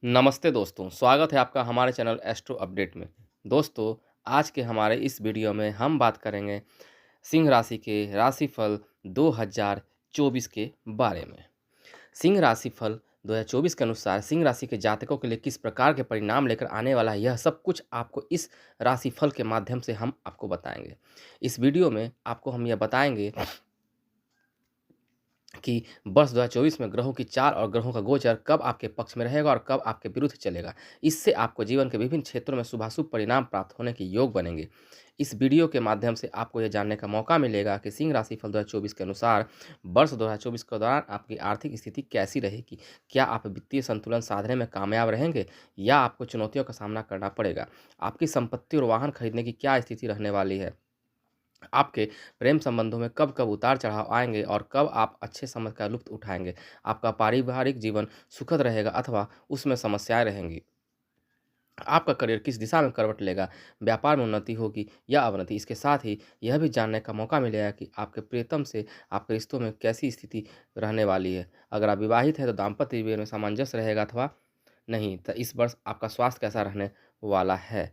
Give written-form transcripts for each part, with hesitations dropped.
नमस्ते दोस्तों, स्वागत है आपका हमारे चैनल एस्ट्रो अपडेट में। दोस्तों, आज के हमारे इस वीडियो में हम बात करेंगे सिंह राशि के राशिफल 2024 के बारे में। सिंह राशिफल 2024 के अनुसार सिंह राशि के जातकों के लिए किस प्रकार के परिणाम लेकर आने वाला है, यह सब कुछ आपको इस राशिफल के माध्यम से हम आपको बताएंगे। इस वीडियो में आपको हम यह बताएंगे कि वर्ष 2024 में ग्रहों की चाल और ग्रहों का गोचर कब आपके पक्ष में रहेगा और कब आपके विरुद्ध चलेगा। इससे आपको जीवन के विभिन्न क्षेत्रों में शुभाशुभ परिणाम प्राप्त होने के योग बनेंगे। इस वीडियो के माध्यम से आपको यह जानने का मौका मिलेगा कि सिंह राशिफल 2024 के अनुसार वर्ष 2024 के दौरान आपकी आर्थिक स्थिति कैसी रहेगी। क्या आप वित्तीय संतुलन साधने में कामयाब रहेंगे या आपको चुनौतियों का सामना करना पड़ेगा। आपकी संपत्ति और वाहन खरीदने की क्या स्थिति रहने वाली है। आपके प्रेम संबंधों में कब-कब उतार-चढ़ाव आएँगे और कब आप अच्छे समय का लुत्फ़ उठाएँगे। आपका पारिवारिक जीवन सुखद रहेगा अथवा उसमें समस्याएँ रहेंगी। आपका करियर किस दिशा में करवट लेगा, व्यापार में उन्नति होगी या अवनति। इसके साथ ही यह भी जानने का मौका मिलेगा कि आपके प्रियतम से आपके रिश्तों में कैसी स्थिति रहने वाली है। अगर आप विवाहित हैं तो दाम्पत्य जीवन में सामंजस्य रहेगा अथवा नहीं। तो इस वर्ष आपका स्वास्थ्य कैसा रहने वाला है।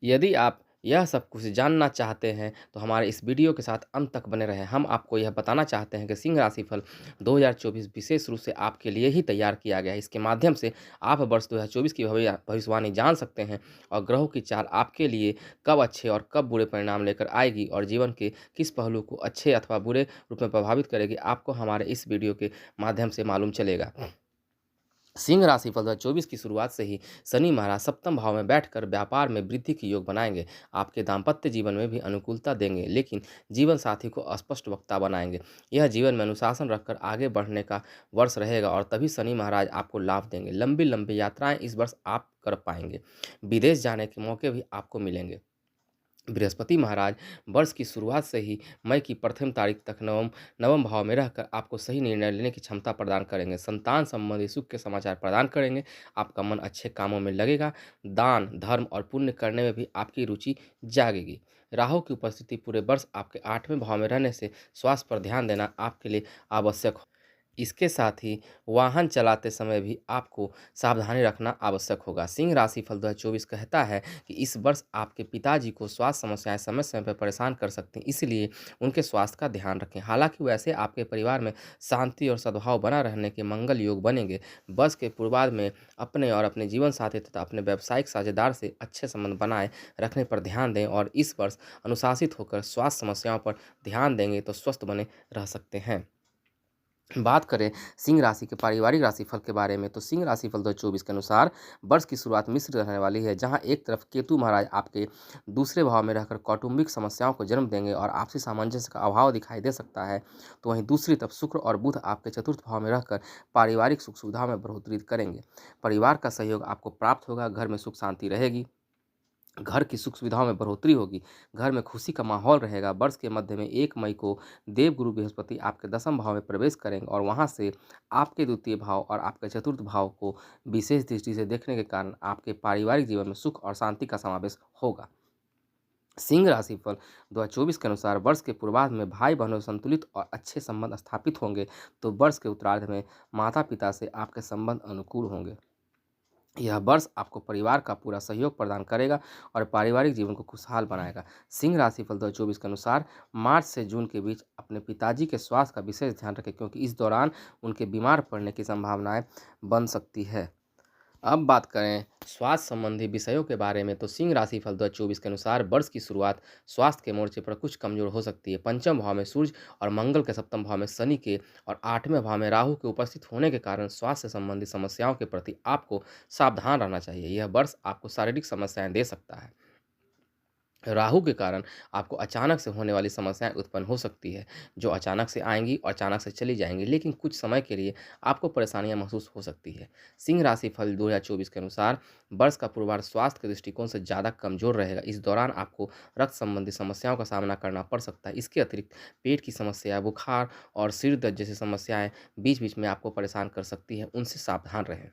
यदि आप यह सब कुछ जानना चाहते हैं तो हमारे इस वीडियो के साथ अंत तक बने रहें। हम आपको यह बताना चाहते हैं कि सिंह राशिफल 2024 विशेष रूप से आपके लिए ही तैयार किया गया है। इसके माध्यम से आप वर्ष 2024 की भविष्यवाणी जान सकते हैं और ग्रहों की चाल आपके लिए कब अच्छे और कब बुरे परिणाम लेकर आएगी और जीवन के किस पहलू को अच्छे अथवा बुरे रूप में प्रभावित करेगी, आपको हमारे इस वीडियो के माध्यम से मालूम चलेगा। सिंह राशिफल 2024 की शुरुआत से ही शनि महाराज सप्तम भाव में बैठकर व्यापार में वृद्धि के योग बनाएंगे। आपके दाम्पत्य जीवन में भी अनुकूलता देंगे, लेकिन जीवन साथी को अस्पष्ट वक्ता बनाएंगे। यह जीवन में अनुशासन रखकर आगे बढ़ने का वर्ष रहेगा और तभी शनि महाराज आपको लाभ देंगे। लंबी लंबी यात्राएं इस वर्ष आप कर पाएंगे। विदेश जाने के मौके भी आपको मिलेंगे। बृहस्पति महाराज वर्ष की शुरुआत से ही मई की प्रथम तारीख तक नवम नवम भाव में रहकर आपको सही निर्णय लेने की क्षमता प्रदान करेंगे। संतान संबंधी सुख के समाचार प्रदान करेंगे। आपका मन अच्छे कामों में लगेगा। दान धर्म और पुण्य करने में भी आपकी रुचि जागेगी। राहु की उपस्थिति पूरे वर्ष आपके 8वें भाव में रहने से स्वास्थ्य पर ध्यान देना आपके लिए आवश्यक हो। इसके साथ ही वाहन चलाते समय भी आपको सावधानी रखना आवश्यक होगा। सिंह राशिफल 2024 कहता है कि इस वर्ष आपके पिताजी को स्वास्थ्य समस्याएं समय समय पर परेशान कर सकती हैं, इसलिए उनके स्वास्थ्य का ध्यान रखें। हालांकि वैसे आपके परिवार में शांति और सद्भाव बना रहने के मंगल योग बनेंगे। वर्ष के पूर्वार्ध में अपने और अपने जीवन साथी तथा अपने व्यावसायिक साझेदार से अच्छे संबंध बनाए रखने पर ध्यान दें और इस वर्ष अनुशासित होकर स्वास्थ्य समस्याओं पर ध्यान देंगे तो स्वस्थ बने रह सकते हैं। बात करें सिंह राशि के पारिवारिक राशिफल के बारे में तो सिंह राशिफल 2024 के अनुसार वर्ष की शुरुआत मिश्र रहने वाली है, जहां एक तरफ केतु महाराज आपके दूसरे भाव में रहकर कौटुंबिक समस्याओं को जन्म देंगे और आपसी सामंजस्य का अभाव दिखाई दे सकता है, तो वहीं दूसरी तरफ शुक्र और बुध आपके चतुर्थ भाव में रहकर पारिवारिक सुख सुविधा में बढ़ोतरी करेंगे। परिवार का सहयोग आपको प्राप्त होगा। घर में सुख शांति रहेगी। घर की सुख सुविधाओं में बढ़ोतरी होगी। घर में खुशी का माहौल रहेगा। वर्ष के मध्य में 1 मई को देवगुरु बृहस्पति आपके दसम भाव में प्रवेश करेंगे और वहां से आपके द्वितीय भाव और आपके चतुर्थ भाव को विशेष दृष्टि से देखने के कारण आपके पारिवारिक जीवन में सुख और शांति का समावेश होगा। सिंह राशिफल 2024 के अनुसार वर्ष के पूर्वार्ध में भाई बहनों से संतुलित और अच्छे संबंध स्थापित होंगे, तो वर्ष के उत्तरार्ध में माता पिता से आपके संबंध अनुकूल होंगे। यह वर्ष आपको परिवार का पूरा सहयोग प्रदान करेगा और पारिवारिक जीवन को खुशहाल बनाएगा। सिंह राशिफल 2024 के अनुसार मार्च से जून के बीच अपने पिताजी के स्वास्थ्य का विशेष ध्यान रखें, क्योंकि इस दौरान उनके बीमार पड़ने की संभावनाएं बन सकती है। अब बात करें स्वास्थ्य संबंधी विषयों के बारे में तो सिंह राशिफल 2024 के अनुसार वर्ष की शुरुआत स्वास्थ्य के मोर्चे पर कुछ कमजोर हो सकती है। पंचम भाव में सूर्य और मंगल के सप्तम भाव में शनि के और 8वें भाव में राहु के उपस्थित होने के कारण स्वास्थ्य संबंधी समस्याओं के प्रति आपको सावधान रहना चाहिए। यह वर्ष आपको शारीरिक समस्याएं दे सकता है। राहु के कारण आपको अचानक से होने वाली समस्याएं उत्पन्न हो सकती है, जो अचानक से आएंगी और अचानक से चली जाएंगी, लेकिन कुछ समय के लिए आपको परेशानियां महसूस हो सकती है। सिंह राशि फल 2024 के अनुसार वर्ष का पूर्वार्ध स्वास्थ्य के दृष्टिकोण से ज़्यादा कमजोर रहेगा। इस दौरान आपको रक्त संबंधी समस्याओं का सामना करना पड़ सकता है। इसके अतिरिक्त पेट की समस्या, बुखार और सिर दर्द जैसी समस्याएं बीच बीच में आपको परेशान कर सकती हैं, उनसे सावधान रहें।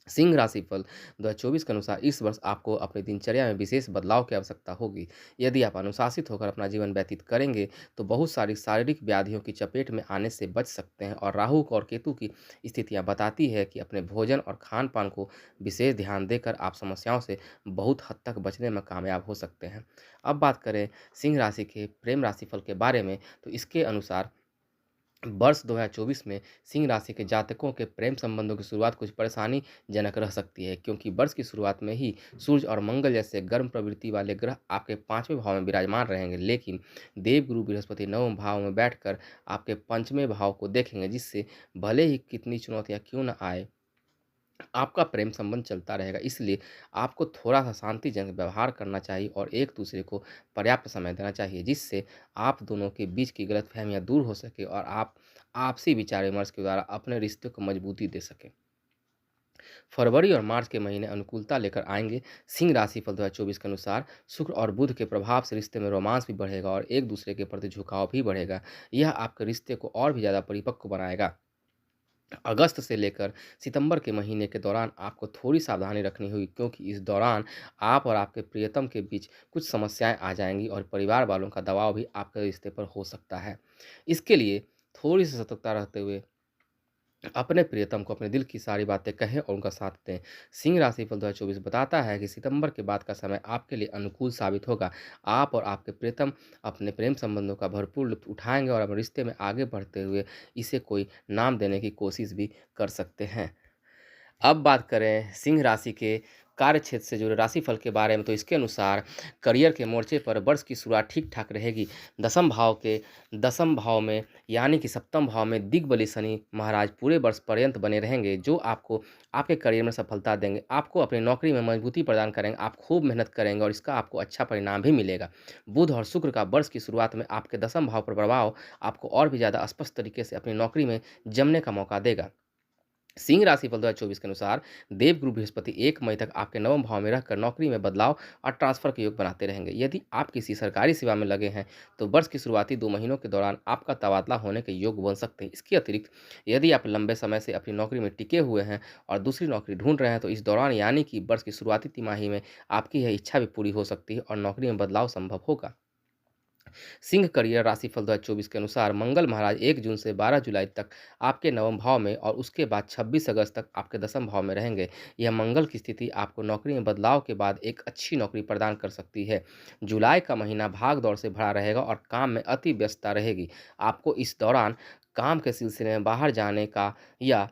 सिंह राशिफल 2024 के अनुसार इस वर्ष आपको अपनी दिनचर्या में विशेष बदलाव की आवश्यकता होगी। यदि आप अनुशासित होकर अपना जीवन व्यतीत करेंगे तो बहुत सारी शारीरिक व्याधियों की चपेट में आने से बच सकते हैं। और राहु और केतु की स्थितियां बताती है कि अपने भोजन और खान पान को विशेष ध्यान देकर आप समस्याओं से बहुत हद तक बचने में कामयाब हो सकते हैं। अब बात करें सिंह राशि के प्रेम राशिफल के बारे में, तो इसके अनुसार वर्ष 2024 में सिंह राशि के जातकों के प्रेम संबंधों की शुरुआत कुछ परेशानीजनक रह सकती है, क्योंकि वर्ष की शुरुआत में ही सूर्य और मंगल जैसे गर्म प्रवृत्ति वाले ग्रह आपके पांचवें भाव में विराजमान रहेंगे। लेकिन देवगुरु बृहस्पति नवम भाव में बैठकर आपके पंचमें भाव को देखेंगे, जिससे भले ही कितनी चुनौतियां क्यों न आए, आपका प्रेम संबंध चलता रहेगा। इसलिए आपको थोड़ा-सा शांतिजनक व्यवहार करना चाहिए और एक-दूसरे को पर्याप्त समय देना चाहिए, जिससे आप दोनों के बीच की गलतफ़हमियाँ दूर हो सके और आप आपसी विचार-विमर्श के द्वारा अपने रिश्ते को मजबूती दे सकें। फरवरी और मार्च के महीने अनुकूलता लेकर आएँगे। सिंह राशिफल 2024 के अनुसार शुक्र और बुध के प्रभाव से रिश्ते में रोमांस भी बढ़ेगा और एक-दूसरे के प्रति झुकाव भी बढ़ेगा। यह आपके रिश्ते को और भी ज़्यादा परिपक्व बनाएगा। अगस्त से लेकर सितंबर के महीने के दौरान आपको थोड़ी सावधानी रखनी होगी, क्योंकि इस दौरान आप और आपके प्रियतम के बीच कुछ समस्याएं आ जाएंगी और परिवार वालों का दबाव भी आपके रिश्ते पर हो सकता है। इसके लिए थोड़ी सी सतर्कता रहते हुए अपने प्रियतम को अपने दिल की सारी बातें कहें और उनका साथ दें। सिंह राशिफल 2024 बताता है कि सितंबर के बाद का समय आपके लिए अनुकूल साबित होगा। आप और आपके प्रियतम अपने प्रेम संबंधों का भरपूर लुत्फ़ उठाएँगे और अपने रिश्ते में आगे बढ़ते हुए इसे कोई नाम देने की कोशिश भी कर सकते हैं। अब बात करें सिंह राशि के कार्यक्षेत्र से जुड़े राशिफल के बारे में, तो इसके अनुसार करियर के मोर्चे पर वर्ष की शुरुआत ठीक-ठाक रहेगी। दसम भाव में यानी कि सप्तम भाव में दिग्बली शनि महाराज पूरे वर्ष पर्यंत बने रहेंगे, जो आपको आपके करियर में सफलता देंगे। आपको अपनी नौकरी में मजबूती प्रदान करेंगे, आप खूब मेहनत करेंगे और इसका आपको अच्छा परिणाम भी मिलेगा। बुध और शुक्र का वर्ष की शुरुआत में आपके दसम भाव पर प्रभाव आपको और भी ज़्यादा स्पष्ट तरीके से अपनी नौकरी में जमने का मौका देगा। सिंह राशिफल 2024 के अनुसार देवगुरु बृहस्पति 1 मई तक आपके नवम भाव में रहकर नौकरी में बदलाव और ट्रांसफर के योग बनाते रहेंगे। यदि आप किसी सरकारी सेवा में लगे हैं तो वर्ष की शुरुआती 2 महीनों के दौरान आपका तबादला होने के योग बन सकते हैं। इसके अतिरिक्त यदि आप लंबे समय से अपनी नौकरी में टिके हुए हैं और दूसरी नौकरी ढूंढ रहे हैं, तो इस दौरान यानी कि वर्ष की शुरुआती तिमाही में आपकी यह इच्छा भी पूरी हो सकती है और नौकरी में बदलाव संभव होगा। सिंह करियर राशिफल 2024 के अनुसार मंगल महाराज 1 जून से 12 जुलाई तक आपके नवम भाव में और उसके बाद 26 अगस्त तक आपके दसम भाव में रहेंगे। यह मंगल की स्थिति आपको नौकरी में बदलाव के बाद एक अच्छी नौकरी प्रदान कर सकती है। जुलाई का महीना भाग दौड़ से भरा रहेगा और काम में अति व्यस्तता रहेगी। आपको इस दौरान काम के सिलसिले में बाहर जाने का या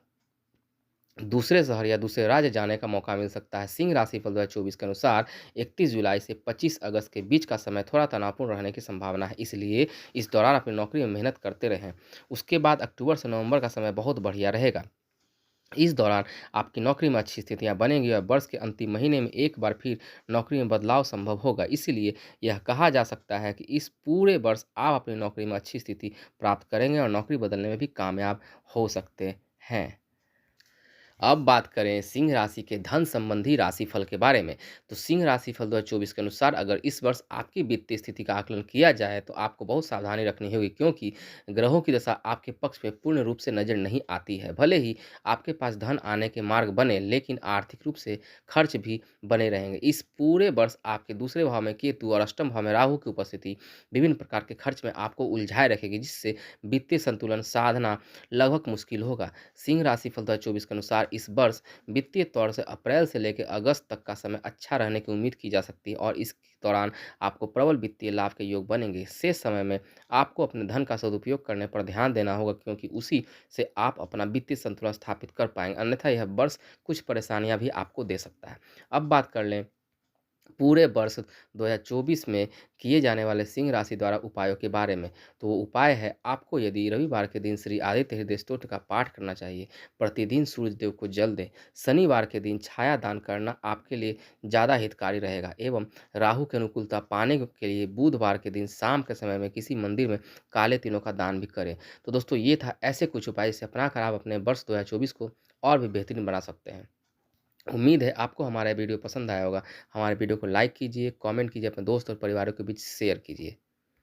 दूसरे शहर या दूसरे राज्य जाने का मौका मिल सकता है। सिंह राशिफल 2024 के अनुसार 31 जुलाई से 25 अगस्त के बीच का समय थोड़ा तनावपूर्ण रहने की संभावना है, इसलिए इस दौरान अपनी नौकरी में मेहनत करते रहें। उसके बाद अक्टूबर से नवंबर का समय बहुत बढ़िया रहेगा। इस दौरान आपकी नौकरी में अच्छी स्थितियां बनेंगी और वर्ष के अंतिम महीने में एक बार फिर नौकरी में बदलाव संभव होगा। इसीलिए यह कहा जा सकता है कि इस पूरे वर्ष आप अपनी नौकरी में अच्छी स्थिति प्राप्त करेंगे और नौकरी बदलने में भी कामयाब हो सकते हैं। अब बात करें सिंह राशि के धन संबंधी राशिफल के बारे में, तो सिंह राशिफल 2024 के अनुसार अगर इस वर्ष आपकी वित्तीय स्थिति का आकलन किया जाए तो आपको बहुत सावधानी रखनी होगी, क्योंकि ग्रहों की दशा आपके पक्ष में पूर्ण रूप से नजर नहीं आती है। भले ही आपके पास धन आने के मार्ग बने, लेकिन आर्थिक रूप से खर्च भी बने रहेंगे। इस पूरे वर्ष आपके दूसरे भाव में केतु और अष्टम भाव में राहु की उपस्थिति विभिन्न प्रकार के खर्च में आपको उलझाए रखेगी, जिससे वित्तीय संतुलन साधना लगभग मुश्किल होगा। सिंह राशिफल 2024 के अनुसार इस वर्ष वित्तीय तौर से अप्रैल से लेकर अगस्त तक का समय अच्छा रहने की उम्मीद की जा सकती है और इस दौरान आपको प्रबल वित्तीय लाभ के योग बनेंगे। शेष समय में आपको अपने धन का सदुपयोग करने पर ध्यान देना होगा, क्योंकि उसी से आप अपना वित्तीय संतुलन स्थापित कर पाएंगे। अन्यथा यह वर्ष कुछ परेशानियां भी आपको दे सकता है। अब बात कर लें पूरे वर्ष 2024 में किए जाने वाले सिंह राशि द्वारा उपायों के बारे में, तो वो उपाय है आपको यदि रविवार के दिन श्री आदित्य हृदय स्तोत्र का पाठ करना चाहिए। प्रतिदिन सूर्य देव को जल दें। शनिवार के दिन छाया दान करना आपके लिए ज़्यादा हितकारी रहेगा एवं राहु की अनुकूलता पाने के लिए बुधवार के दिन शाम के समय में किसी मंदिर में काले तिलों का दान भी करें। तो दोस्तों, ये था ऐसे कुछ उपाय जिसे अपना कर आप अपने वर्ष 2024 को और भी बेहतरीन बना सकते हैं। उम्मीद है आपको हमारा वीडियो पसंद आया होगा। हमारे वीडियो को लाइक कीजिए, कमेंट कीजिए, अपने दोस्त और परिवारों के बीच शेयर कीजिए।